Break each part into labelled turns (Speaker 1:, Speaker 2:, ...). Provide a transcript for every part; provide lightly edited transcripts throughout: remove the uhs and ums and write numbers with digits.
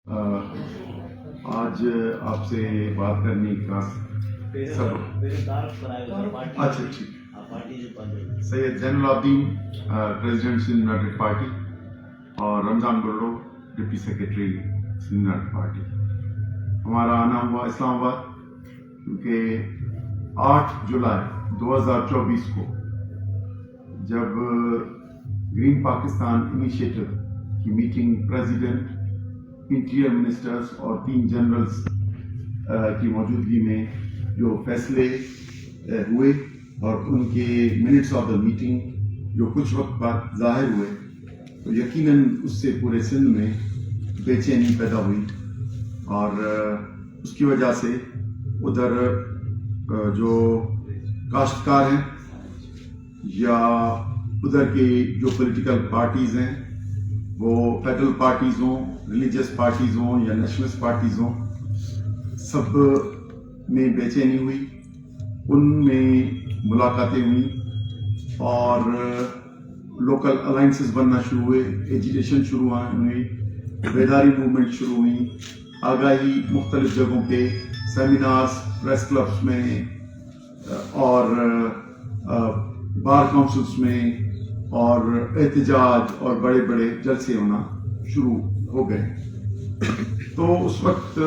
Speaker 1: آج آپ سے بات کرنے کا سبب اچھا ٹھیک Syed Zain Ul Abideen president Sindh United Party اور Ramzan Gurdo deputy secretary Sindh United Party. ہمارا آنا ہوا اسلام آباد کیونکہ 8 جولائی 2024 کو جب گرین پاکستان انیشیٹو کی میٹنگ پریزیڈنٹ، انٹیریئر منسٹرز اور 3 جنرلز کی موجودگی میں جو فیصلے ہوئے اور ان کے منٹس آف دا میٹنگ جو کچھ وقت بعد ظاہر ہوئے، تو یقیناً اس سے پورے سندھ میں بے چینی پیدا ہوئی اور اس کی وجہ سے ادھر جو کاشتکار ہیں یا ادھر کی جو پولیٹیکل پارٹیز ہیں، وہ فیڈرل پارٹیز ہوں، ریلیجیس پارٹیز ہوں یا نیشنلسٹ پارٹیز ہوں، سب میں بے چینی ہوئی. ان میں ملاقاتیں ہوئیں اور لوکل الائنسز بننا شروع ہوئے، ایجیٹیشن شروع ہوئی، بیداری موومنٹ شروع ہوئی، آگاہی مختلف جگہوں پہ سیمینارز، پریس کلبس میں اور بار کاؤنسلس میں اور احتجاج اور بڑے بڑے جلسے ہونا شروع ہو گئے. تو اس وقت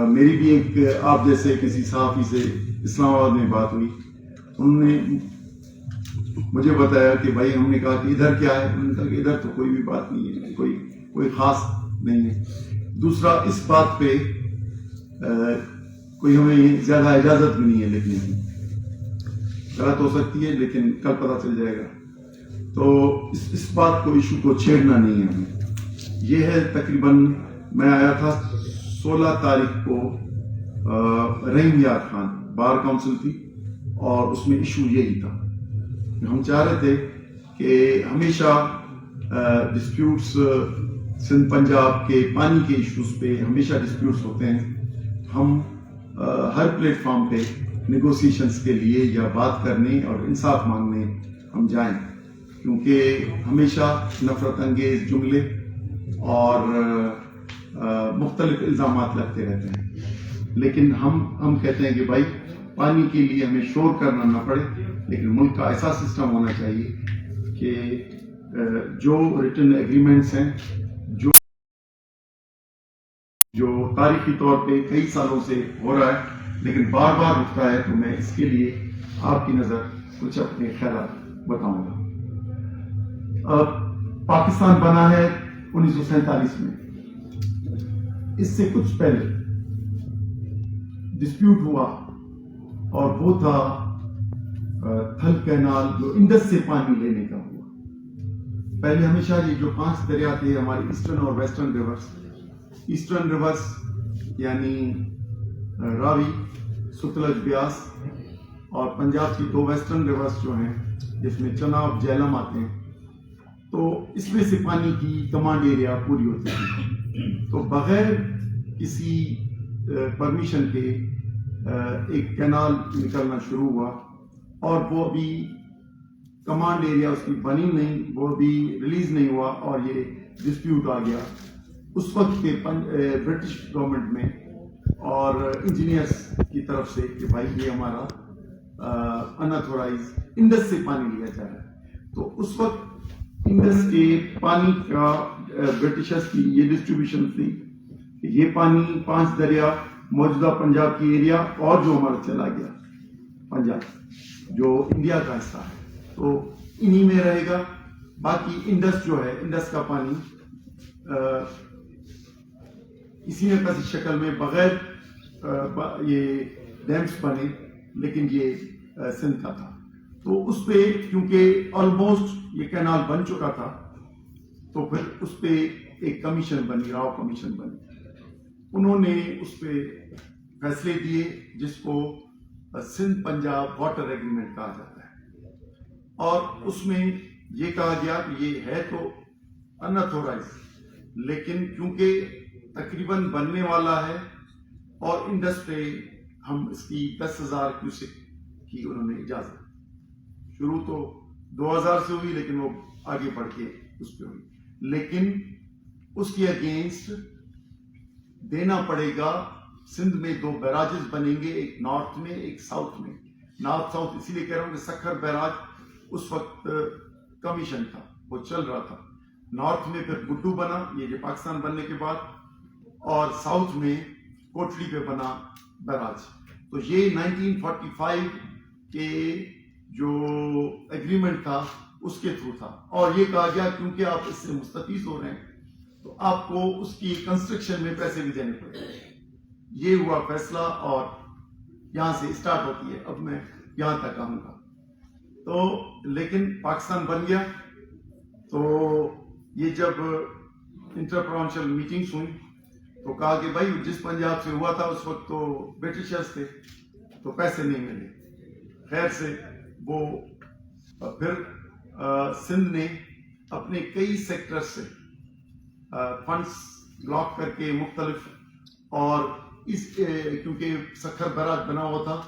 Speaker 1: میری بھی ایک آپ جیسے کسی صحافی سے اسلام آباد میں بات ہوئی. انہوں نے مجھے بتایا کہ بھائی، ہم نے کہا کہ ادھر کیا ہے؟ انہوں نے کہا کہ ادھر تو کوئی بھی بات نہیں ہے، کوئی خاص نہیں ہے. دوسرا، اس بات پہ کوئی ہمیں زیادہ اجازت بھی نہیں ہے لکھنے کی، غلط ہو سکتی ہے لیکن کل پتہ چل جائے گا. تو اس بات کو، ایشو کو چھیڑنا نہیں ہے ہمیں. یہ ہے تقریباً میں آیا تھا 16 تاریخ کو، رحیم یار خان بار کاؤنسل تھی اور اس میں ایشو یہی تھا. ہم چاہ رہے تھے کہ ہمیشہ ڈسپیوٹس سندھ پنجاب کے پانی کے ایشوز پہ ہمیشہ ڈسپیوٹس ہوتے ہیں. ہم ہر پلیٹ فارم پہ نیگوسیشنز کے لیے یا بات کرنے اور انصاف مانگنے ہم جائیں، کیونکہ ہمیشہ نفرت انگیز جملے اور مختلف الزامات لگتے رہتے ہیں. لیکن ہم کہتے ہیں کہ بھائی، پانی کے لیے ہمیں شور کرنا نہ پڑے، لیکن ملک کا ایسا سسٹم ہونا چاہیے کہ جو ریٹن ایگریمنٹس ہیں، جو تاریخی طور پہ کئی سالوں سے ہو رہا ہے لیکن بار بار اٹھتا ہے، تو میں اس کے لیے آپ کی نظر کچھ اپنے خیالات بتاؤں گا. پاکستان بنا ہے 1947 میں. اس سے کچھ پہلے ڈسپیوٹ ہوا اور وہ تھا تھل کینال، جو انڈس سے پانی لینے کا ہوا. پہلے ہمیشہ یہ جو 5 دریا تھے ہماری ایسٹرن اور ویسٹرن ریورس، ایسٹرن ریورس یعنی راوی، ستلج، بیاس، اور پنجاب کی 2 ویسٹرن ریورس جو ہیں جس میں چناب، جہلم آتے ہیں، تو اس میں سے پانی کی کمانڈ ایریا پوری ہوتی تھی. تو بغیر کسی پرمیشن کے ایک کینال نکلنا شروع ہوا اور وہ ابھی کمانڈ ایریا اس کی بنی نہیں، وہ بھی ریلیز نہیں ہوا اور یہ ڈسپیوٹ آ گیا اس وقت کے برٹش گورنمنٹ میں اور انجینئرس کی طرف سے کہ بھائی یہ ہمارا اناتھورائز انڈس سے پانی لیا جا رہا ہے. تو اس وقت انڈس کے پانی کا برٹشرز کی یہ ڈسٹریبیوشن تھی کہ یہ پانی 5 دریا موجودہ پنجاب کی ایریا اور جو ہمارا چلا گیا پنجاب، جو انڈیا کا حصہ ہے، تو انہی میں رہے گا. باقی انڈس جو ہے، انڈس کا پانی اسی نہ کسی شکل میں بغیر یہ ڈیمس بنے، لیکن یہ سندھ کا تھا. تو اس پہ کیونکہ آلموسٹ یہ کینال بن چکا تھا، تو پھر اس پہ ایک کمیشن بنی، راؤ کمیشن بنی. انہوں نے اس پہ فیصلے دیے جس کو سندھ پنجاب واٹر ایگریمنٹ کہا جاتا ہے. اور اس میں یہ کہا گیا کہ یہ ہے تو اناتھورائز، لیکن کیونکہ تقریباً بننے والا ہے اور انڈس پہ ہم اس کی 10,000 کیوسک کی انہوں نے اجازت. شروع تو 2000 سے ہوئی لیکن وہ آگے بڑھ کے اس پہ ہوئی. لیکن اس کے اگینسٹ دینا پڑے گا. سندھ میں 2 بیراجز بنیں گے, ایک نارتھ میں ایک ساؤتھ میں. نارتھ ساؤتھ اسی لیے کہہ رہا ہوں کہ سکھر بیراج اس وقت کمیشن تھا, وہ چل رہا تھا. نارتھ میں پھر گڈو بنا, یہ جو پاکستان بننے کے بعد, اور ساؤتھ میں کوٹلی پہ بنا بیراج. تو یہ 1945 کے جو ایگریمنٹ تھا اس کے تھرو تھا, اور یہ کہا گیا کیونکہ آپ اس سے مستفید ہو رہے ہیں تو آپ کو اس کی کنسٹرکشن میں پیسے بھی دینے پڑے. یہ ہوا فیصلہ, اور یہاں سے اسٹارٹ ہوتی ہے. اب میں یہاں تک آؤں گا. تو لیکن پاکستان بن گیا, تو یہ جب انٹر پروونشل میٹنگس ہوئی تو کہا کہ بھائی جس پنجاب سے ہوا تھا اس وقت تو برٹشرز تھے تو پیسے نہیں ملے. خیر سے وہ پھر سندھ نے اپنے کئی سیکٹر سے فنڈز بلاک کر کے مختلف, اور اس کیونکہ سکھر بیراج بنا ہوا تھا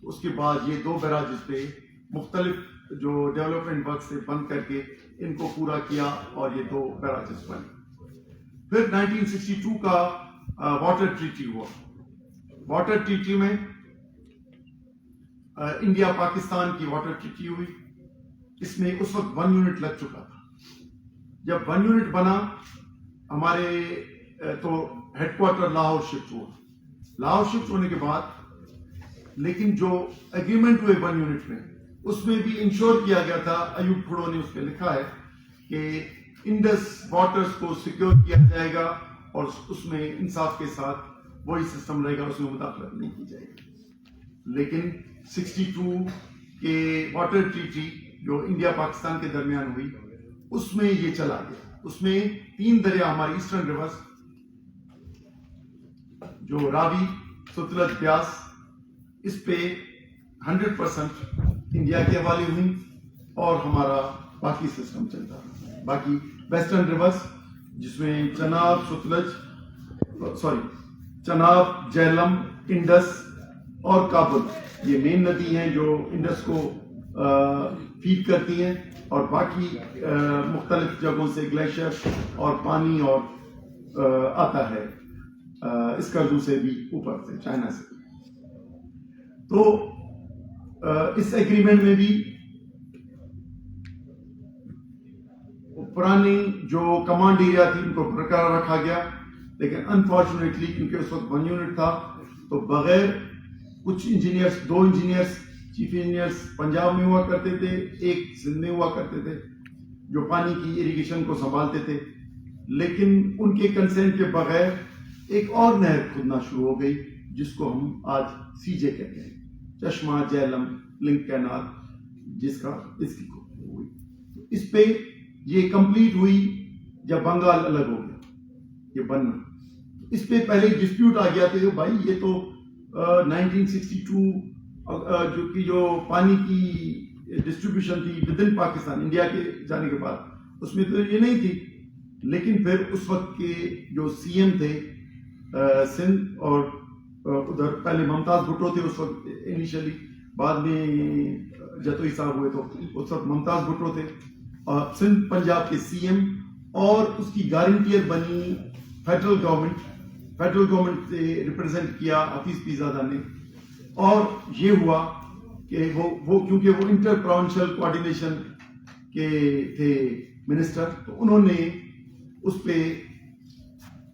Speaker 1: اس کے بعد یہ 2 بیراجز پہ مختلف جو ڈیولپمنٹ ورک سے بند کر کے ان کو پورا کیا, اور یہ 2 بیراجز بنے. پھر 1962 کا واٹر ٹریٹی ہوا. واٹر ٹریٹی میں انڈیا پاکستان کی واٹر ٹریٹی ہوئی. اس میں اس وقت 1 یونٹ لگ چکا تھا. جب 1 یونٹ بنا ہمارے تو ہیڈ کوارٹر لاہور شفٹ ہوا. لاہور شفٹ ہونے کے بعد لیکن جو ایگریمنٹ ہوئے 1 یونٹ میں, اس میں بھی انشور کیا گیا تھا, ایوب کھڑو نے اس پہ لکھا ہے کہ انڈس واٹرز کو سیکیور کیا جائے گا اور اس میں انصاف کے ساتھ وہی سسٹم رہے گا, اس میں مداخلت نہیں کی جائے گی. لیکن 62 کے واٹر ٹریٹی جو انڈیا پاکستان کے درمیان ہوئی اس میں یہ چلا گیا. اس میں 3 دریا ہماری ایسٹرن ریورز جو راوی, ستلج, بیاس, اس پہ 100% انڈیا کے حوالے ہوئی, اور ہمارا باقی سسٹم چلتا رہا. باقی ویسٹرن ریورز جس میں چناب, چناب, جہلم, انڈس اور کابل, یہ مین ندی ہیں جو انڈس کو فیڈ کرتی ہیں, اور باقی مختلف جگہوں سے گلیشیئر اور پانی اور آتا ہے اسکردو سے بھی, اوپر سے چائنا سے. تو اس ایگریمنٹ میں بھی پرانی جو کمانڈ ایریا تھی ان کو برقرار رکھا گیا, لیکن انفارچونیٹلی کیونکہ اس وقت 1 یونٹ تھا تو بغیر کچھ engineers, 2 engineers chief engineers Punjab میں ہوا کرتے تھے, ایک سندھ میں ہوا کرتے تھے جو پانی کی اریگیشن کو سنبھالتے تھے, لیکن ان کے کنسنٹ کے بغیر ایک اور نہر کھدنا شروع ہو گئی جس کو ہم آج سی جے کہتے ہیں, چشمہ جہلم لنک کینال, جس کا اس کی ہوئی. اس پہ یہ کمپلیٹ ہوئی جب بنگال الگ ہو گیا, یہ بننا. اس پہ پہلے ڈسپیوٹ آ گیا تھا کہ بھائی یہ تو 1962 جو پانی کی ڈسٹریبیوشن تھی ود ان پاکستان انڈیا کے جانے کے بعد, اس میں تو یہ نہیں تھی. لیکن پھر اس وقت کے جو سی ایم تھے سندھ, اور ادھر پہلے ممتاز بھٹو تھے اس وقت انیشلی, بعد میں جتوئی صاحب ہوئے تو اس وقت ممتاز بھٹو تھے, اور سندھ پنجاب کے سی ایم, اور اس کی گارنٹیئر بنی فیڈرل گورنمنٹ سے ریپرزینٹ کیا حفیظ پیرزادہ نے. اور یہ ہوا کہ وہ کیونکہ وہ انٹر پروونشل کوآرڈینیشن کے تھے منسٹر, تو انہوں نے اس پہ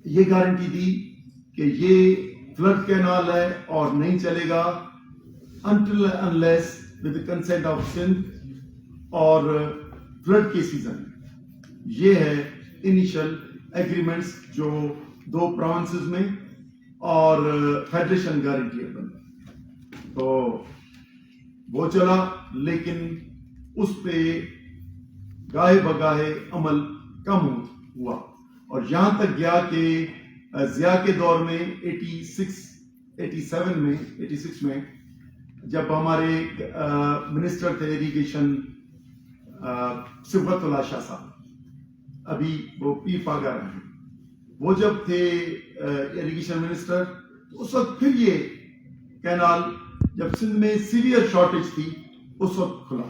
Speaker 1: یہ گارنٹی دی کہ یہ فلڈ کینال ہے اور نہیں چلے گا until unless with the consent of Sindh اور فلڈ کے سیزن. یہ ہے انیشل ایگریمنٹس جو 2 پروونسز میں اور فیڈریشن گارنٹی بن, تو وہ چلا. لیکن اس پہ گاہے بگاہے عمل کم ہوا, اور یہاں تک گیا کہ ضیاء کے دور میں 86 میں جب ہمارے منسٹر تھے ایریگیشن صفت اللہ شاہ صاحب, ابھی وہ پیر پاگا رہے ہیں, وہ جب تھے ایریگیشن منسٹر, اس وقت پھر یہ کینال جب سندھ میں سیویئر شارٹیج تھی اس وقت کھلا.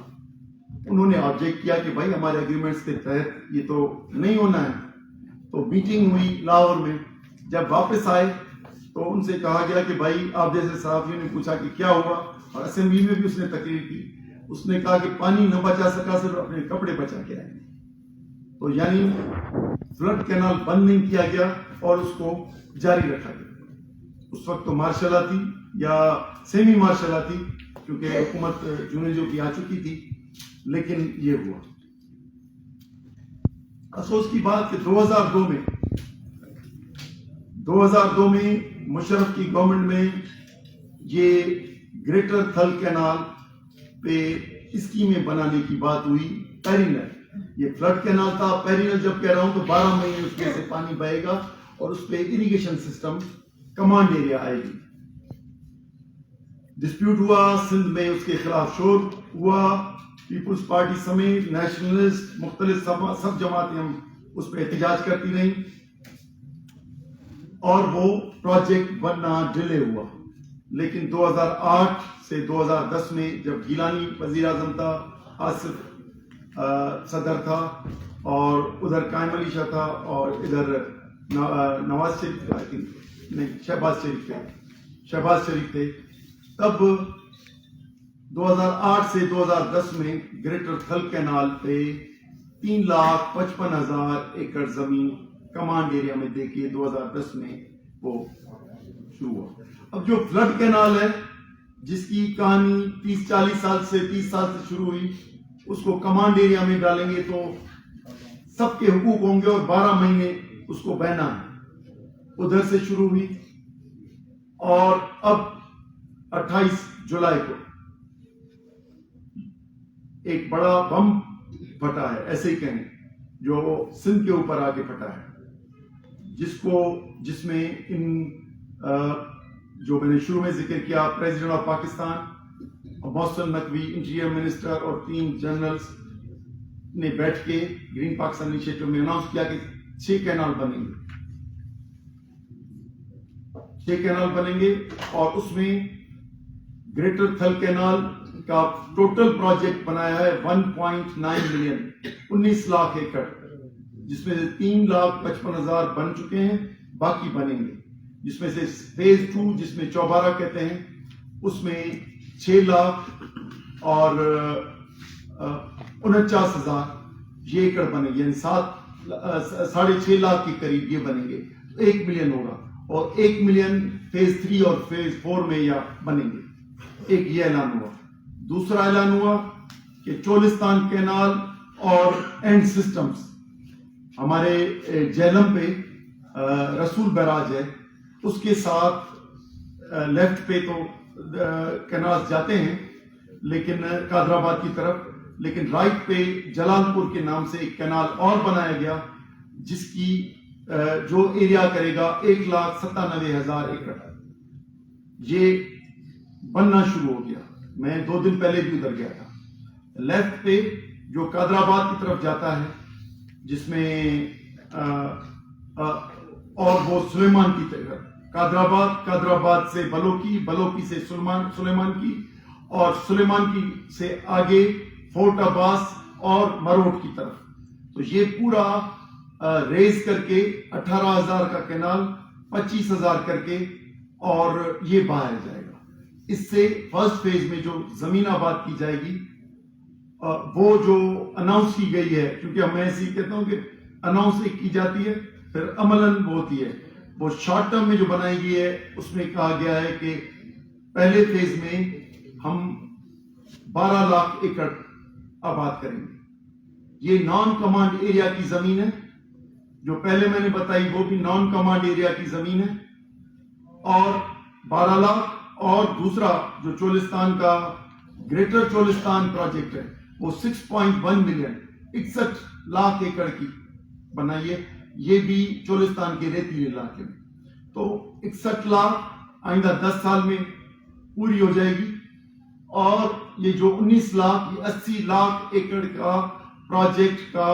Speaker 1: انہوں نے آبجیکٹ کیا کہ بھائی ہمارے ایگریمنٹس کے تحت یہ تو نہیں ہونا ہے, تو میٹنگ ہوئی لاہور میں. جب واپس آئے تو ان سے کہا گیا کہ بھائی آپ جیسے صحافیوں نے پوچھا کہ کیا ہوا, اور اسمبلی میں بھی اس نے تقریر کی. اس نے کہا کہ پانی نہ بچا سکا, صرف اپنے کپڑے بچا کے آئے. تو یعنی فلڈ کینال بند نہیں کیا گیا اور اس کو جاری رکھا گیا. اس وقت تو مارشل لا تھی یا سیمی مارشل لا تھی, کیونکہ حکومت جونیجو کی آ چکی تھی, لیکن یہ ہوا. افسوس کی بات کہ 2002 میں مشرف کی گورنمنٹ میں یہ گریٹر تھل کینال پہ اسکیمیں بنانے کی بات ہوئی. پیرینل, یہ فلڈ کینال تھا. پیرینل جب کہہ رہا ہوں تو 12 مہینے اس میں سے پانی بہے گا اور اس پہ اریگیشن سسٹم کمانڈ ایریا آئے گی. ڈسپیوٹ ہوا سندھ میں, اس کے خلاف شور ہوا. پیپلز پارٹی سمیت نیشنلسٹ مختلف سب جماعتیں ہم اس پہ احتجاج کرتی رہیں اور وہ پروجیکٹ بننا ڈیلے ہوا. لیکن 2008 سے 2010 میں جب گیلانی وزیر اعظم تھا, آصف صدر تھا, اور ادھر قائم علی شاہ تھا, اور ادھر نواز شریف نہیں شہباز شریف تھے, تب 2008 سے 2010 میں گریٹر تھل کینال پہ 3,55,000 ایکڑ زمین کمانڈ ایریا میں دے کے 2010 میں وہ شروع ہوا. اب جو فلڈ کینال ہے جس کی کہانی 30 سال سے شروع ہوئی, اس کو کمانڈ ایریا میں ڈالیں گے تو سب کے حقوق ہوں گے اور 12 مہینے اس کو بہنا ہے. ادھر سے شروع ہوئی اور اب 28 جولائی کو ایک بڑا بم پھٹا ہے, ایسے ہی کہیں, جو سندھ کے اوپر آگے پھٹا ہے, جس میں ان جو میں نے شروع میں ذکر کیا, president of Pakistan, Mohsin Naqvi interior minister, اور 3 جنرلز نے بیٹھ کے گرین پاکستان انیشیٹو میں اناؤنس کیا کہ 6 کینال بنیں گے, اور اس میں گریٹر تھل کینال کا ٹوٹل پروجیکٹ بنایا ہے 1.9 ملین, 19 لاکھ ایکڑ, جس میں سے 3,55,000 بن چکے ہیں, باقی بنیں گے. جس میں سے فیز 2 جس میں چوبارہ کہتے ہیں, اس میں 6 لاکھ اور 49,000 یہ ایکڑ بنے گے, یعنی 6.5 لاکھ کے قریب یہ بنیں گے. 1 ملین ہوگا, اور 1 ملین فیز 3 اور فیز 4 میں یا بنیں گے. ایک یہ اعلان ہوا. دوسرا اعلان ہوا کہ چولستان کینال اور اینڈ سسٹمز, ہمارے جہلم پہ رسول بیراج ہے, اس کے ساتھ لیفٹ پہ تو کینال جاتے ہیں لیکن قادر آباد کی طرف, لیکن رائٹ پہ جلال پور کے نام سے ایک کینال اور بنایا گیا, جس کی جو ایریا کرے گا 1,97,000 ایکڑ. یہ بننا شروع ہو گیا. میں 2 دن پہلے بھی ادھر گیا تھا. لیفٹ پہ جو قادر آباد کی طرف جاتا ہے, جس میں اور وہ سلیمان کی طرف, قادر آباد سے بلوکی سے سلیمان کی, اور سلیمان کی سے آگے فورٹ عباس اور مروٹ کی طرف. تو یہ پورا ریز کر کے 18,000 کا کینال 25,000 کر کے, اور یہ بہایا جائے گا. اس سے فرسٹ فیز میں جو زمین آباد کی جائے گی, وہ جو اناؤنس کی گئی ہے, کیونکہ میں ایسے ہی کہتا ہوں کہ اناؤنس ایک کی جاتی ہے پھر عملاً وہ ہوتی ہے, وہ شارٹ ٹرم میں جو بنائی گئی ہے اس میں کہا گیا ہے کہ پہلے فیز میں ہم 12 لاکھ ایکڑ آباد کریں گے. یہ نان کمانڈ ایریا کی زمین ہے, جو پہلے میں نے بتائی وہ بھی نان کمانڈ ایریا کی زمین ہے, اور 12 لاکھ. اور دوسرا جو چولستان کا گریٹر چولستان پروجیکٹ ہے وہ 6.1 ملین 61 لاکھ ایکڑ کی بنائی ہے. یہ بھی چولستان کے ریتیلے علاقے میں. تو 61 لاکھ آئندہ 10 سال میں پوری ہو جائے گی. اور یہ جو 19 لاکھ یہ 80 لاکھ ایکڑ کا پروجیکٹ کا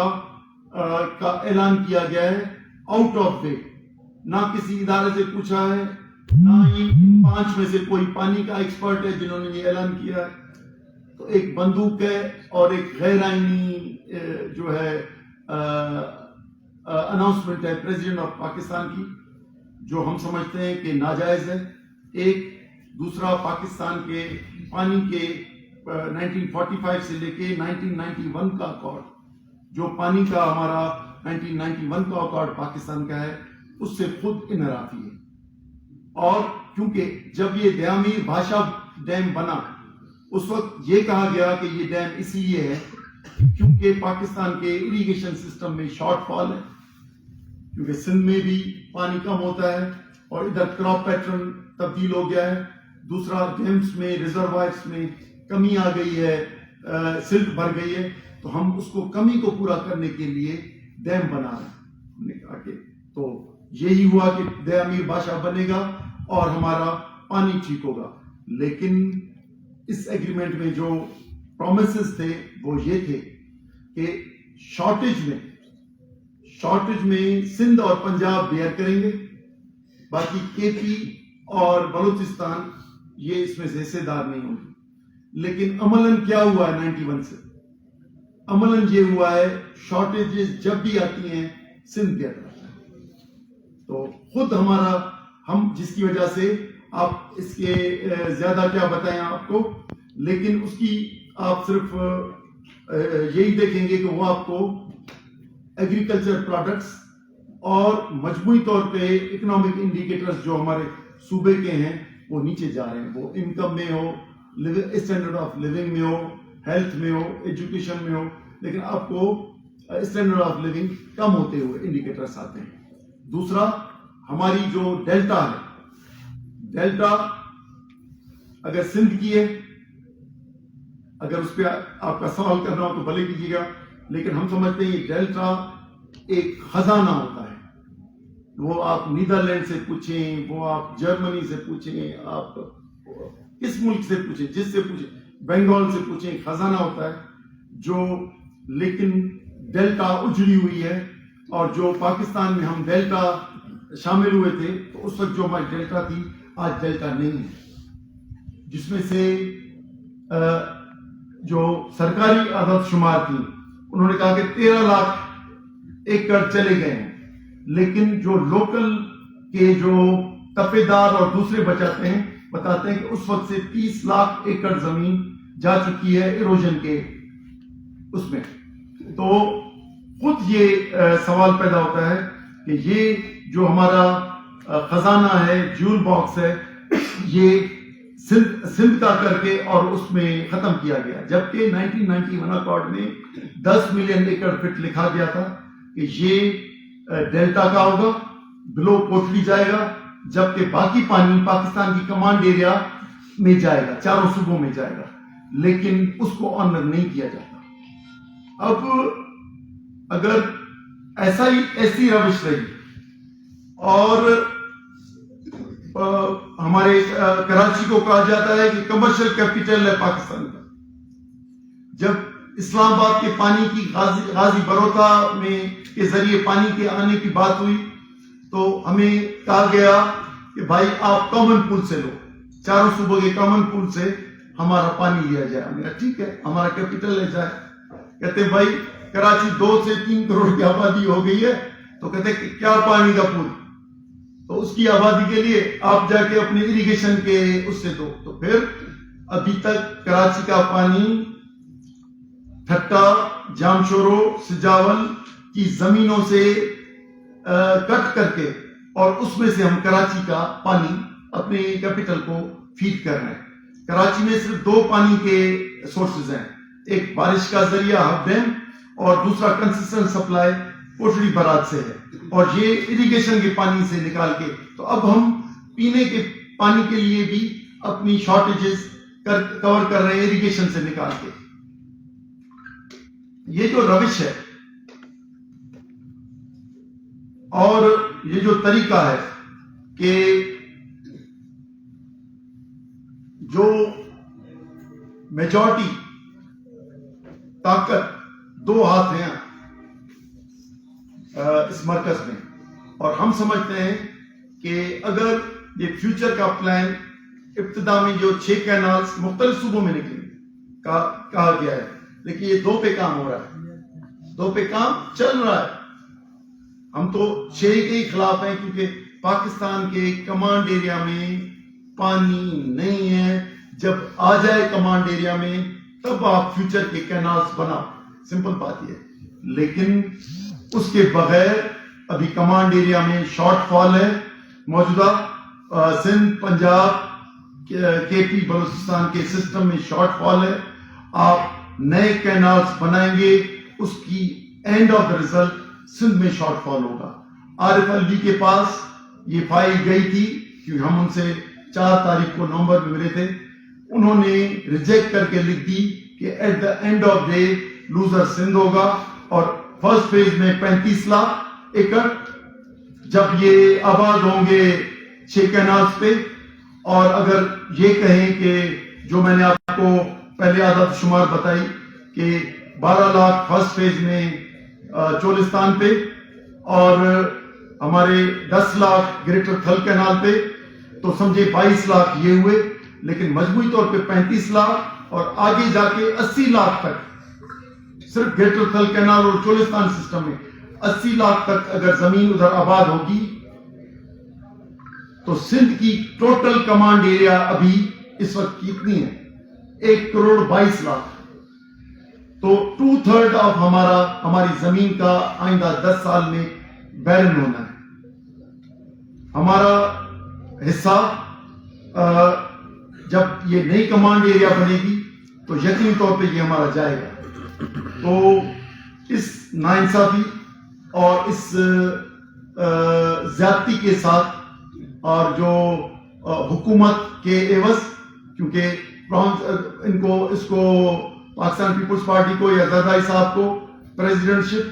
Speaker 1: اعلان کیا گیا ہے آؤٹ آف وے. نہ کسی ادارے سے پوچھا ہے, نہ ہی 5 میں سے کوئی پانی کا ایکسپرٹ ہے جنہوں نے یہ اعلان کیا ہے. تو ایک بندوق ہے اور ایک غیر آئینی جو ہے اناؤنسمنٹ ہے پریزیڈنٹ آف پاکستان کی جو ہم سمجھتے ہیں کہ ناجائز ہے. ایک دوسرا پاکستان کے پانی کے 1945 سے لے کے 1991 کا اکارڈ, جو پانی کا ہمارا 1991 کا اکارڈ پاکستان کا ہے, اس سے خود انحرافی ہے. اور کیونکہ جب یہ دیامیر بھاشا ڈیم بنا اس وقت یہ کہا گیا کہ یہ ڈیم اسی لیے ہے کیونکہ پاکستان کے اریگیشن سسٹم میں شارٹ فال ہے, کیونکہ سندھ میں بھی پانی کم ہوتا ہے اور ادھر کراپ پیٹرن تبدیل ہو گیا ہے. دوسرا ڈیمز میں ریزروائرز میں کمی آ گئی ہے, سلٹ بھر گئی ہے, تو ہم اس کو کمی کو پورا کرنے کے لیے ڈیم بنا رہے ہیں. ہم نے کہا کہ تو یہی ہوا کہ دیامیر بھاشا بنے گا اور ہمارا پانی ٹھیک ہوگا. لیکن اس ایگریمنٹ میں جو پرومسز تھے وہ یہ تھے کہ شارٹیج میں سندھ اور پنجاب بیئر کریں گے, باقی کے پی اور بلوچستان یہ اس میں سے حصے دار نہیں ہوں گے. لیکن عملاً کیا ہوا ہے 91 سے؟ عملاً یہ ہوا ہے شارٹیجز جب بھی آتی ہیں سندھ بیئر کرتا ہے. تو خود ہمارا ہم جس کی وجہ سے آپ اس کے زیادہ کیا بتائیں آپ کو, لیکن اس کی آپ صرف یہی دیکھیں گے کہ وہ آپ کو ایگریکلچر پروڈکٹس اور مجموعی طور پہ اکنامک انڈیکیٹرز جو ہمارے صوبے کے ہیں وہ نیچے جا رہے ہیں. وہ انکم میں ہو, اسٹینڈرڈ آف لیونگ میں ہو, ہیلتھ میں ہو, ایجوکیشن میں ہو, لیکن آپ کو اسٹینڈرڈ آف لیونگ کم ہوتے ہوئے انڈیکیٹرز آتے ہیں. دوسرا ہماری جو ڈیلٹا ہے, ڈیلٹا اگر سندھ کی ہے, اگر اس پہ آپ کا سوال کرنا ہو تو بھلے کیجیے گا, لیکن ہم سمجھتے ہیں یہ ڈیلٹا ایک خزانہ ہوتا ہے. وہ آپ نیدرلینڈ سے پوچھیں, وہ آپ جرمنی سے پوچھیں, آپ کس ملک سے پوچھیں, جس سے پوچھیں, بنگال سے پوچھیں, خزانہ ہوتا ہے جو, لیکن ڈیلٹا اجڑی ہوئی ہے. اور جو پاکستان میں ہم ڈیلٹا شامل ہوئے تھے تو اس وقت جو ہماری ڈیلٹا تھی آج ڈیلٹا نہیں ہے, جس میں سے جو سرکاری اعداد شمار تھی انہوں نے کہا کہ 13 لاکھ ایکڑ چلے گئے ہیں, لیکن جو لوکل کے جو تپیدار اور دوسرے بچاتے ہیں بتاتے ہیں کہ اس وقت سے 30 لاکھ ایکڑ زمین جا چکی ہے ایروجن کے اس میں. تو خود یہ سوال پیدا ہوتا ہے کہ یہ جو ہمارا خزانہ ہے, جیول باکس ہے, یہ سندھ کا کر کے اور اس میں ختم کیا گیا, جبکہ 1991 اکارڈ میں 10 ملین ایکڑ فٹ لکھا گیا تھا کہ یہ ڈیلٹا کا ہوگا, بلو کوٹلی جائے گا, جبکہ باقی پانی پاکستان کی کمانڈ ایریا میں جائے گا, چاروں صوبوں میں جائے گا, لیکن اس کو آنر نہیں کیا جاتا. اب اگر ایسی روش رہی اور ہمارے کراچی کو کہا جاتا ہے کہ کمرشل کیپٹل ہے پاکستان کا, جب اسلام آباد کے پانی کی غازی بروتا میں کے ذریعے پانی کے آنے کی بات ہوئی تو ہمیں کہا گیا کہ بھائی آپ کامن پول سے لو, چاروں صوبوں کے کامن پول سے ہمارا پانی لیا جائے. ہم نے کہا ٹھیک ہے, ہمارا کیپٹل لے جائے. کہتے بھائی کراچی 2 سے 3 کروڑ کی آبادی ہو گئی ہے, تو کہتے کہ کیا پانی کا پول, تو اس کی آبادی کے لیے آپ جا کے اپنے اریگیشن کے اس سے دو. تو پھر ابھی تک کراچی کا پانی ٹھٹا, جامشورو, سجاول کی زمینوں سے کٹ کر کے اور اس میں سے ہم کراچی کا پانی اپنے کیپٹل کو فیڈ کر رہے ہیں. کراچی میں صرف 2 پانی کے سورسز ہیں, ایک بارش کا ذریعہ ہب ڈیم اور دوسرا کنسسٹنٹ سپلائی کوٹڑی برات سے ہے, اور یہ اریگیشن کے پانی سے نکال کے. تو اب ہم پینے کے پانی کے لیے بھی اپنی شارٹیجز کور کر رہے ہیں اریگیشن سے نکال کے. یہ جو روش ہے اور یہ جو طریقہ ہے کہ جو میجورٹی طاقت 2 ہاتھ ہیں اس مرکز میں, اور ہم سمجھتے ہیں کہ اگر یہ فیوچر کا پلان ابتدا میں جو 6 کینالز مختلف صوبوں میں نکلیں کہا گیا ہے, لیکن یہ 2 پہ کام ہو رہا ہے, 2 پہ کام چل رہا ہے. ہم تو شہری کے ہی خلاف ہیں کیونکہ پاکستان کے کمانڈ ایریا میں پانی نہیں ہے. جب آ جائے کمانڈ ایریا میں تب آپ فیوچر کے کینالز بناؤ, سمپل بات یہ. لیکن اس کے بغیر ابھی کمانڈ ایریا میں شارٹ فال ہے. موجودہ سندھ, پنجاب, کے پی, بلوچستان کے سسٹم میں شارٹ فال ہے. آپ نئے کینالز بنائیں گے, اس کی and of the result Sindh میں شارٹ فال ہوگا. عارف الوی کے پاس یہ فائل گئی تھی کیونکہ ہم ان سے 4 تاریخ کو نومبر میں ملے تھے. انہوں نے ریجیکٹ کر کے لکھ دی کہ at the end of day loser Sindh ہوگا, اور فرسٹ فیز میں 35 لاکھ ایکڑ جب یہ آباد ہوں گے 6 کینالز پہ. اور اگر یہ کہیں کہ جو میں نے آپ کو پہلے عدد شمار بتائی کہ 12 لاکھ فرسٹ فیز میں چولستان پہ اور ہمارے 10 لاکھ گریٹر تھل کینال پہ, تو سمجھے 22 لاکھ یہ ہوئے. لیکن مجموعی طور پہ 35 لاکھ اور آگے جا کے 80 لاکھ تک صرف گریٹر تھل کینال اور چولستان سسٹم میں 80 لاکھ تک اگر زمین ادھر آباد ہوگی تو سندھ کی ٹوٹل کمانڈ ایریا ابھی اس وقت کتنی ہے؟ 1 کروڑ 22 لاکھ. تو 2/3 آف ہماری زمین کا آئندہ 10 سال میں بیرن ہونا ہے. ہمارا حصہ جب یہ نئی کمانڈ ایریا بنے گی تو یقینی طور پہ یہ ہمارا جائے گا. تو اس ناانصافی اور اس زیادتی کے ساتھ اور جو حکومت کے عوض, کیونکہ اس کو پاکستان پیپلز پارٹی کو یا زرداری صاحب کو پریزیڈنٹ شپ,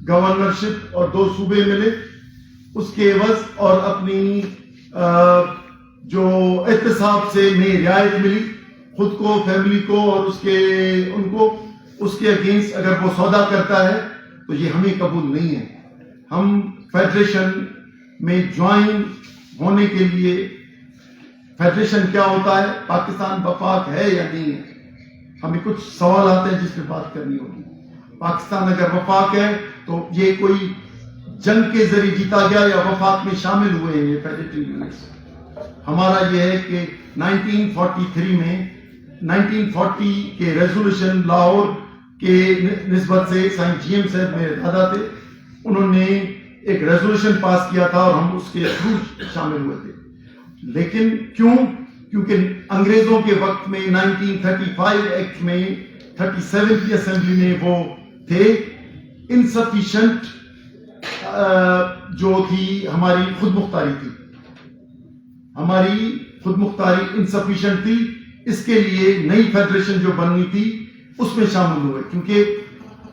Speaker 1: گورنرشپ اور 2 صوبے ملے, اس کے عوض اور اپنی جو احتساب سے میں رعایت ملی خود کو, فیملی کو اور اس کے اگینسٹ اگر وہ سودا کرتا ہے تو یہ ہمیں قبول نہیں ہے. ہم فیڈریشن میں جوائن ہونے کے لیے, فیڈریشن کیا ہوتا ہے, پاکستان وفاق ہے یا نہیں ہے, ہمیں کچھ سوال آتے ہیں جس پہ بات کرنی ہوگی. پاکستان اگر وفاق ہے تو یہ کوئی جنگ کے ذریعے جیتا گیا یا وفاق میں شامل ہوئے ہیں یہ فیڈریٹری یونٹس. ہمارا یہ ہے کہ 1943 میں 1940 کے ریزولوشن لاہور کے نسبت سے سائنس جی ایم صاحب میرے دادا تھے, انہوں نے ایک ریزولوشن پاس کیا تھا اور ہم اس کے تھرو شامل ہوئے تھے. لیکن کیونکہ انگریزوں کے وقت میں 1935 ایکٹ میں 37 کی اسمبلی میں وہ تھے انسفیشنٹ, جو تھی ہماری خود مختاری تھی, ہماری خود مختاری انسفیشنٹ تھی. اس کے لیے نئی فیڈریشن جو بننی تھی اس میں شامل ہوئے, کیونکہ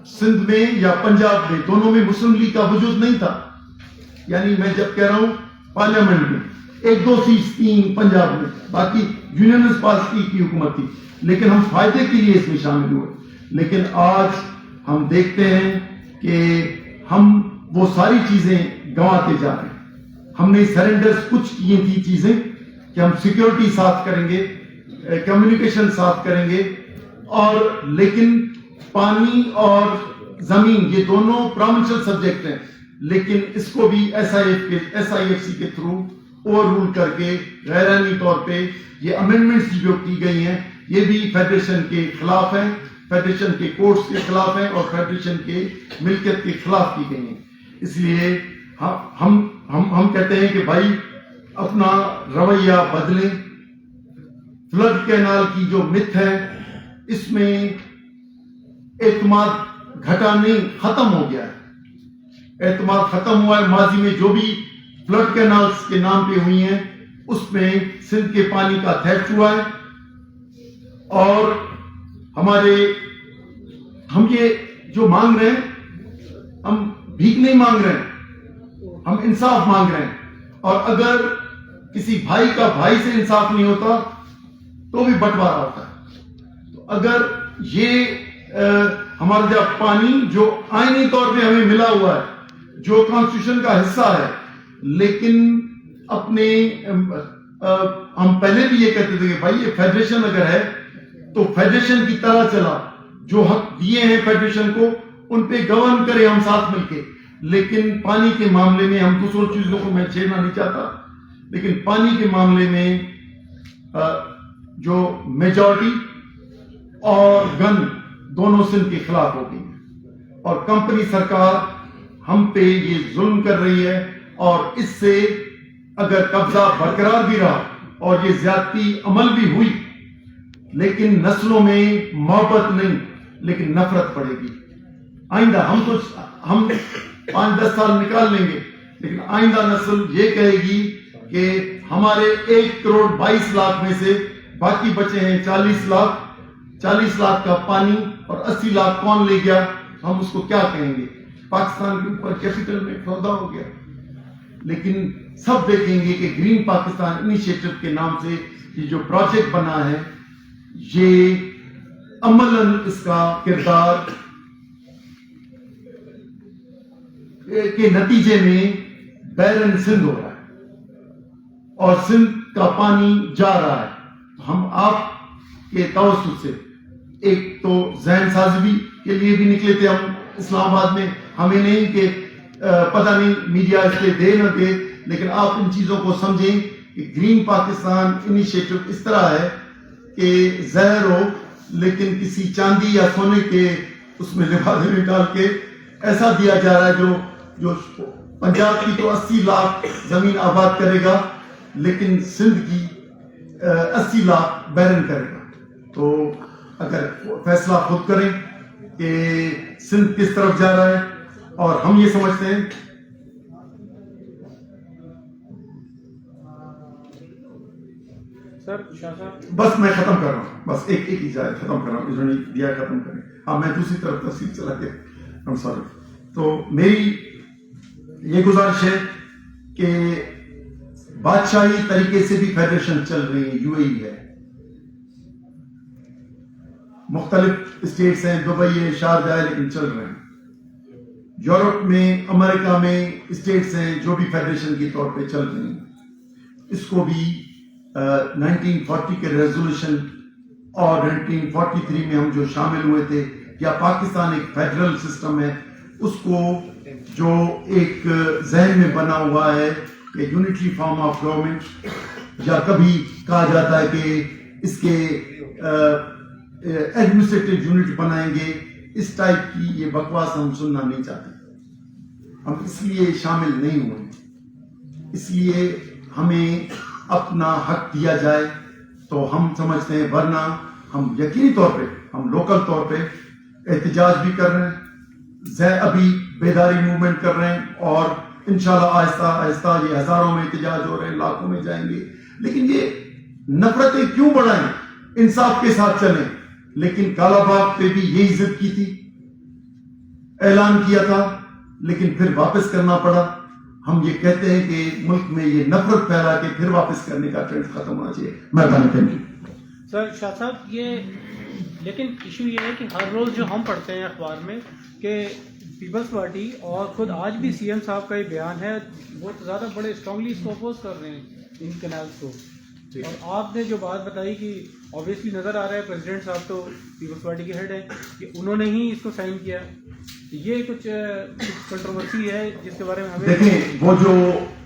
Speaker 1: سندھ میں یا پنجاب میں دونوں میں مسلم لیگ کا وجود نہیں تھا. یعنی میں جب کہہ رہا ہوں پارلیمنٹ میں 1-2 سیٹس تھیں پنجاب میں, باقی یونینس پارٹی کی حکومت تھی, لیکن ہم فائدے کے لیے اس میں شامل ہوئے. لیکن آج ہم دیکھتے ہیں کہ ہم وہ ساری چیزیں گنواتے جا رہے ہیں. ہم نے سرنڈرز کچھ کی تھی چیزیں کہ ہم سیکیورٹی ساتھ کریں گے, کمیونیکیشن ساتھ کریں گے, اور لیکن پانی اور زمین یہ دونوں پروونشل سبجیکٹ ہیں, لیکن اس کو بھی ایس آئی ایف سی کے تھرو اوور رول کر کے غیرانی طور پہ یہ امینڈمنٹس جو کی گئی ہیں یہ بھی فیڈریشن کے خلاف ہیں, فیڈریشن کے کورٹس کے خلاف ہیں اور فیڈریشن کے ملکیت کے خلاف کی گئی ہیں. اس لیے ہم کہتے ہیں کہ بھائی اپنا رویہ بدلیں. فلڈ کینال کی جو مت ہے اس میں اعتماد گھٹا نہیں, ختم ہو گیا ہے. اعتماد ختم ہوا ہے. ماضی میں جو بھی فلڈ کینالز کے نام پہ ہوئی ہیں اس میں سندھ کے پانی کا تھیفٹ ہوا ہے, اور ہم یہ جو مانگ رہے ہیں ہم بھیک نہیں مانگ رہے ہیں, ہم انصاف مانگ رہے ہیں. اور اگر کسی بھائی کا بھائی سے انصاف نہیں ہوتا تو بھی بٹوارا ہوتا ہے. تو اگر یہ ہمارا جب پانی جو آئینی طور پہ ہمیں ملا ہوا ہے, جو کانسٹیٹیوشن کا حصہ ہے, لیکن اپنے ہم پہلے بھی یہ کہتے تھے کہ بھائی یہ فیڈریشن اگر ہے تو فیڈریشن کی طرح چلا, جو حق دیے ہیں فیڈریشن کو ان پہ گورن کرے ہم ساتھ مل کے. لیکن پانی کے معاملے میں ہم دوسروں چیزوں کو میں چھیڑنا نہیں چاہتا، لیکن پانی کے معاملے میں جو میجورٹی اور گن دونوں سندھ کے خلاف ہو گئی ہیں، اور کمپنی سرکار ہم پہ یہ ظلم کر رہی ہے، اور اس سے اگر قبضہ برقرار بھی رہا اور یہ زیادتی عمل بھی ہوئی، لیکن نسلوں میں محبت نہیں لیکن نفرت پڑے گی. آئندہ ہم 5-10 سال نکال لیں گے، لیکن آئندہ نسل یہ کہے گی کہ ہمارے 1,22,00,000 میں سے باقی بچے ہیں 40 لاکھ کا پانی اور 80 لاکھ کون لے گیا، ہم اس کو کیا کہیں گے؟ پاکستان کے اوپر کیپٹل میں سودا ہو گیا. لیکن سب دیکھیں گے کہ گرین پاکستان انیشیٹو کے نام سے یہ جو پروجیکٹ بنا ہے، یہ عملاً اس کا کردار کے نتیجے میں بیرن سندھ ہو رہا ہے اور سندھ کا پانی جا رہا ہے. ہم آپ کے توسط سے ایک تو ذہن سازی کے لیے بھی نکلے تھے ہم اسلام آباد میں، ہمیں نہیں کہ پتہ نہیں میڈیا اس پہ دے نہ دے، لیکن آپ ان چیزوں کو سمجھیں کہ گرین پاکستان انیشیٹو اس طرح ہے کہ زہر ہو لیکن کسی چاندی یا سونے کے اس میں لبادے میں ڈال کے ایسا دیا جا رہا ہے جو پنجاب کی تو 80 لاکھ زمین آباد کرے گا، لیکن سندھ کی 80 لاکھ بیرن کرے گا. تو اگر فیصلہ خود کریں کہ سندھ کس طرف جا رہا ہے، اور ہم یہ سمجھتے ہیں
Speaker 2: سر شاہ صاحب
Speaker 1: بس میں ختم کر رہا ہوں، بس ایک اجازت ختم کر رہا ہوں، انہوں نے دیا ختم کریں. ہاں میں دوسری طرف تفصیل چلا کے ہم سوری. تو میری یہ گزارش ہے کہ بادشاہی طریقے سے بھی فیڈریشن چل رہی ہے، یو اے ای ہے، مختلف اسٹیٹس ہیں، دبئی ہے، شارجہ ہے، لیکن چل رہے ہیں. یورپ میں، امریکہ میں اسٹیٹس ہیں جو بھی فیڈریشن کے طور پہ چل رہی ہیں. اس کو بھی 1940 کے ریزولوشن اور 1943 میں ہم جو شامل ہوئے تھے، یا پاکستان ایک فیڈرل سسٹم ہے، اس کو جو ایک ذہن میں بنا ہوا ہے کہ یونٹری فارم آف گورنمنٹ، یا کبھی کہا جاتا ہے کہ اس کے ایڈمنسٹریٹو یونٹ بنائیں گے، اس ٹائپ کی یہ بکواس ہم سننا نہیں چاہتے. ہم اس لیے شامل نہیں ہوئے، اس لیے ہمیں اپنا حق دیا جائے تو ہم سمجھتے ہیں، ورنہ ہم یقینی طور پہ ہم لوکل طور پہ احتجاج بھی کر رہے ہیں، ابھی بیداری موومنٹ کر رہے ہیں، اور انشاءاللہ آہستہ آہستہ یہ ہزاروں میں احتجاج ہو رہے ہیں، لاکھوں میں جائیں گے. لیکن یہ نفرتیں کیوں بڑھائیں؟ انصاف کے ساتھ چلیں. لیکن کالا باغ پہ بھی یہی ضد کی تھی، اعلان کیا تھا، لیکن پھر واپس کرنا پڑا. ہم یہ کہتے ہیں کہ ملک میں یہ نفرت پھیلا کے پھر واپس کرنے کا ٹرینڈ ختم ہونا چاہیے. مہربانی کریں.
Speaker 2: سر شاہ صاحب، یہ لیکن ایشو یہ ہے کہ ہر روز جو ہم پڑھتے ہیں اخبار میں کہ پیپلز پارٹی اور خود آج بھی سی ایم صاحب کا یہ بیان ہے، بہت زیادہ بڑے اسٹرانگلی اس کو اپوز کر رہے ہیں ان کینالز کو. اور آپ نے جو بات بتائی کہ آبویسلی نظر آ رہا ہے پریزیڈنٹ صاحب تو پیپلز پارٹی کے ہیڈ ہیں کہ انہوں نے ہی اس کو سائن کیا. یہ کچھ کنٹروورسی ہے جس کے بارے میں ہمیں
Speaker 1: دیکھیں، وہ جو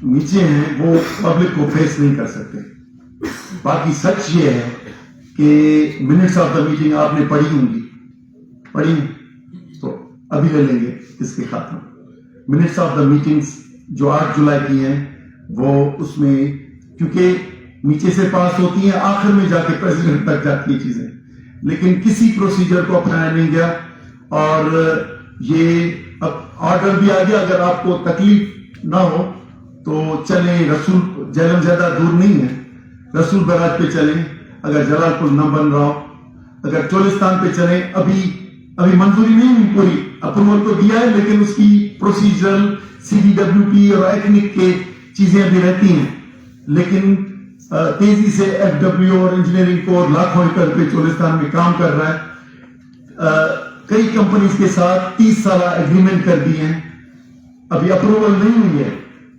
Speaker 1: نیچے ہیں وہ پبلک کو فیس نہیں کر سکتے. باقی سچ یہ ہے کہ منٹس آف دا میٹنگ آپ نے پڑھی ہوں گی، پڑھی تو ابھی لے لیں گے اس کے خاتمہ. منٹس آف دا میٹنگز جو 8 جولائی کی ہیں، وہ اس میں کیونکہ نیچے سے پاس ہوتی ہیں، آخر میں جا کے پریزیڈنٹ تک جاتی ہیں چیزیں، لیکن کسی پروسیجر کو اپنایا نہیں گیا. اور یہ اب آرڈر بھی آ گیا، اگر آپ کو تکلیف نہ ہو تو چلیں، رسول جہلم زیادہ دور نہیں ہے، رسول براج پہ چلیں. اگر جلال پور نہ بن رہا ہو، اگر چولستان پہ چلیں، ابھی منظوری نہیں ہوئی، پوری اپروول تو دیا ہے، لیکن اس کی پروسیجرل CDWP اور ایکنک کے چیزیں ابھی رہتی ہیں. لیکن تیزی سے FW اور انجینئرنگ کو لاکھوں ایکڑ پہ چولستان میں کام کر رہا ہے. کئی کمپنیز کے ساتھ 30 سالہ ایگریمنٹ کر دیے ہیں، ابھی اپروول نہیں ہوئی ہے،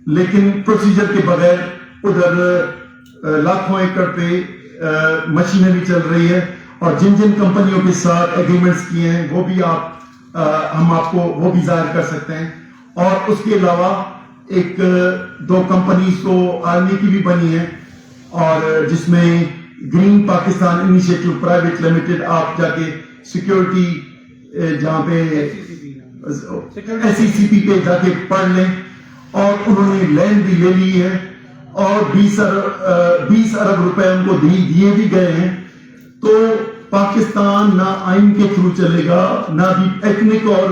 Speaker 1: لیکن پروسیجر کے بغیر ادھر لاکھوں ایکڑ پہ مشینری چل رہی ہے. اور جن کمپنیوں کے ساتھ ایگریمنٹس کیے ہیں وہ بھی ہم آپ کو وہ بھی ظاہر کر سکتے ہیں. اور اس کے علاوہ ایک 2 کمپنیز تو آرمی کی بھی بنی ہے، اور جس میں green Pakistan initiative private limited, آپ جا کے سیکیورٹی جہاں پہ SECP پہ جا کے پڑھ لیں، اور انہوں نے لینڈ بھی لے لی ہے اور 20 ارب روپے ان کو دیے بھی گئے ہیں. تو پاکستان نہ آئین کے تھرو چلے گا، نہ بھی ایکنک اور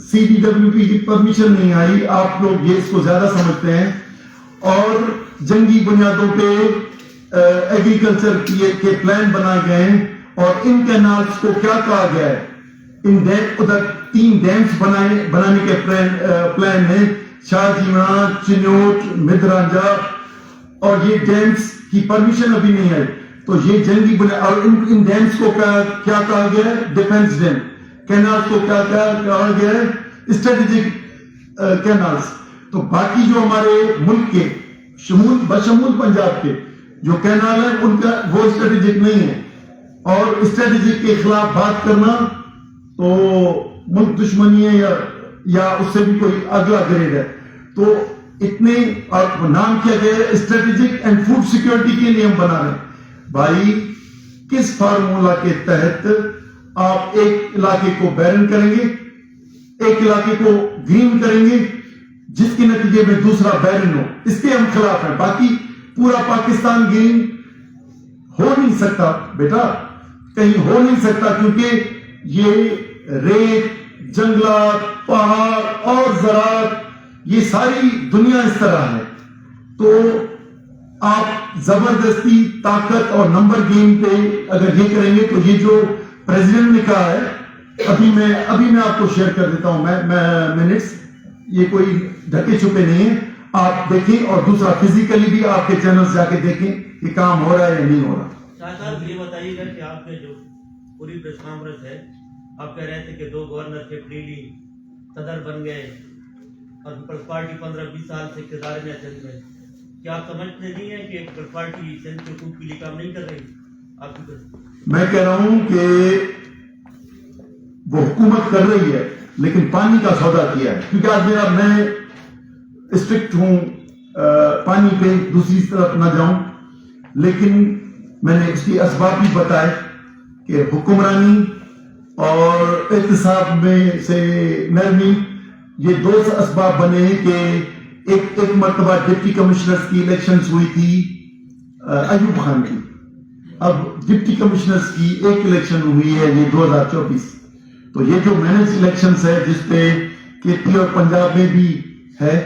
Speaker 1: CDWP کی پرمیشن نہیں آئی. آپ لوگ یہ اس کو زیادہ سمجھتے ہیں، اور جنگی بنیادوں پہ ایگریکلچر کے پلان بنائے گئے ہیں. اور ان کینالز کو کیا کہا گیا ہے، ادھر 3 ڈیمز بنانے کے پلان ہیں، شاہ جیمنا، چنوٹ، مدرانجا، اور یہ ڈیمز کی پرمیشن ابھی نہیں ہے. تو یہ جنگی اور ان ڈیمز کو کیا کہا گیا ہے، ڈیفنس ڈیم. کینالز کو کیا کہا گیا ہے، اسٹریٹجک کینالز. تو باقی جو ہمارے ملک کے بشمول پنجاب کے جو کینال ہیں ان کا وہ اسٹریٹجک نہیں ہے، اور اسٹریٹجک کے خلاف بات کرنا تو ملک دشمنی ہے یا اس سے بھی کوئی اگلا گریڈ ہے. تو اتنے نام کیا گیا ہے اسٹریٹجک اینڈ فوڈ سیکورٹی کے لیے ہم بنا رہے ہیں. بھائی کس فارمولا کے تحت آپ ایک علاقے کو بیرن کریں گے، ایک علاقے کو گرین کریں گے، جس کے نتیجے میں دوسرا بیرن ہو؟ اس کے ہم خلاف ہیں. باقی پورا پاکستان گرین ہو نہیں سکتا بیٹا، کہیں ہو نہیں سکتا، کیونکہ یہ ریت، جنگلات، پہاڑ اور زراعت، یہ ساری دنیا اس طرح ہے. تو آپ زبردستی طاقت اور نمبر گیم پہ اگر یہ کریں گے تو یہ جو پریزیڈنٹ نے کہا ہے، ابھی میں آپ کو شیئر کر دیتا ہوں منٹس، یہ کوئی ڈھکے چھپے نہیں ہیں، آپ دیکھیں. اور دوسرا فزیکلی بھی آپ کے چینل جا کے دیکھیں کہ کام ہو رہا ہے یا نہیں ہو رہا.
Speaker 3: صاحب یہ بتائیے گا کہ آپ نے جو پوری پریس کانفرنس ہے، آپ کہہ رہے تھے کہ 2 گورنر کے فریلی صدر بن گئے اور پیپلز پارٹی 15-20 سال سے اقتدار میں سندھ میں. کیا آپ سمجھتے نہیں ہیں کہ پیپلز پارٹی سندھ کے حقوق کے لیے کام نہیں کر رہی؟ آپ کی
Speaker 1: میں کہہ رہا ہوں کہ وہ حکومت کر رہی ہے لیکن پانی کا سودا کیا ہے. کیونکہ آج میں اسٹرکٹ ہوں پانی پہ، دوسری طرف نہ جاؤں، لیکن میں نے اس کی اسباب بھی بتائے کہ حکمرانی اور احتساب میں سے نرمی، یہ 2 اسباب بنے ہیں. کہ ایک مرتبہ ڈپٹی کمشنرز کی الیکشنز ہوئی تھی ایوب خان کی، اب ڈپٹی کمشنرز کی ایک الیکشن ہوئی ہے یہ 2024. تو یہ جو مینج الیکشنز ہے جس پہ KP اور پنجاب میں بھی ہے،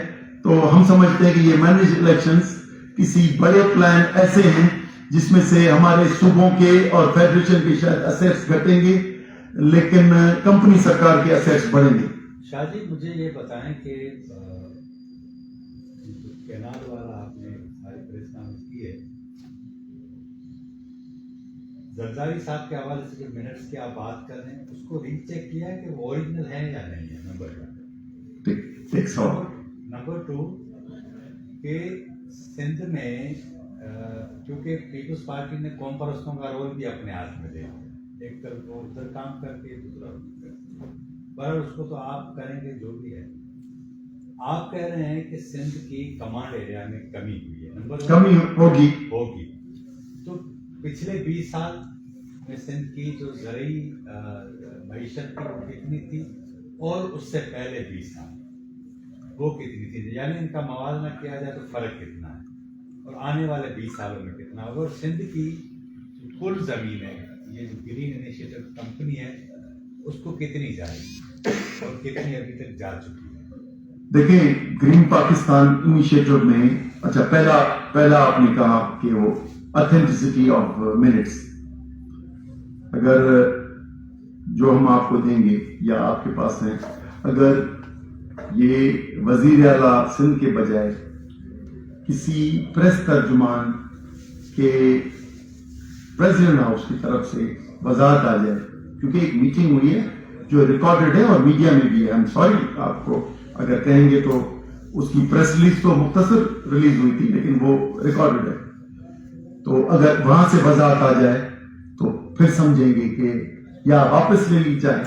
Speaker 1: تو ہم سمجھتے ہیں کہ یہ مینج الیکشنز کسی بڑے پلان ایسے ہیں جس میں سے ہمارے صوبوں کے اور فیڈریشن کے شاید اسیٹس گھٹیں گے لیکن کمپنی سرکار کے اسیٹس بڑھیں گے.
Speaker 4: شاہ جی مجھے یہ بتائیں کہ کینال والا آپ نے ہماری پریس کانفرنس کی ہے، زرداری صاحب کے حوالے سے جو منٹس کی آپ بات کر رہے ہیں اس کو ری چیک کیا ہے کہ وہ اوریجنل ہے یا نہیں ہے؟ نمبر 2 کہ سندھ میں کیونکہ پیپلز پارٹی نے قوم پرستوں کا رول بھی اپنے ہاتھ میں لیا، ایک طرف وہ ادھر کام کر کے دوسرا پر اس کو تو آپ کریں گے جو بھی ہے. آپ کہہ رہے ہیں کہ سندھ کی کمانڈ ایریا میں کمی ہوئی ہے، نمبر
Speaker 1: کمی ہوگی.
Speaker 4: تو پچھلے 20 سال میں سندھ کی جو زرعی معیشت تھی وہ کتنی تھی، اور اس سے پہلے 20 سال وہ کتنی تھی؟ یعنی ان کا موازنہ کیا جائے تو فرق کتنا ہے، اور آنے والے 20 سالوں میں کتنا ہوگا. اور سندھ کی کل زمین ہے، یہ جو گرین انیشیٹو کمپنی ہے اس کو کتنی جائے گی اور کتنی ابھی تک جا چکی ہے؟
Speaker 1: دیکھیں گرین پاکستان انیشیٹو میں اچھا پہلا آپ نے کہا کہ وہ اتھینٹسٹی آف منٹس، اگر جو ہم آپ کو دیں گے یا آپ کے پاس ہیں، اگر یہ وزیر اعلیٰ سندھ کے بجائے کسی پریس ترجمان کے پریزیڈنٹ ہاؤس کی طرف سے وضاحت آ جائے، کیونکہ ایک میٹنگ ہوئی ہے جو ریکارڈڈ ہے اور میڈیا میں بھی ہے. I'm sorry آپ کو اگر کہیں گے تو اس کی پریس ریلیز تو مختصر ریلیز ہوئی تھی لیکن وہ ریکارڈڈ ہے. تو اگر وہاں سے وضاحت آ جائے تو پھر سمجھیں گے کہ یا واپس لے لی جائے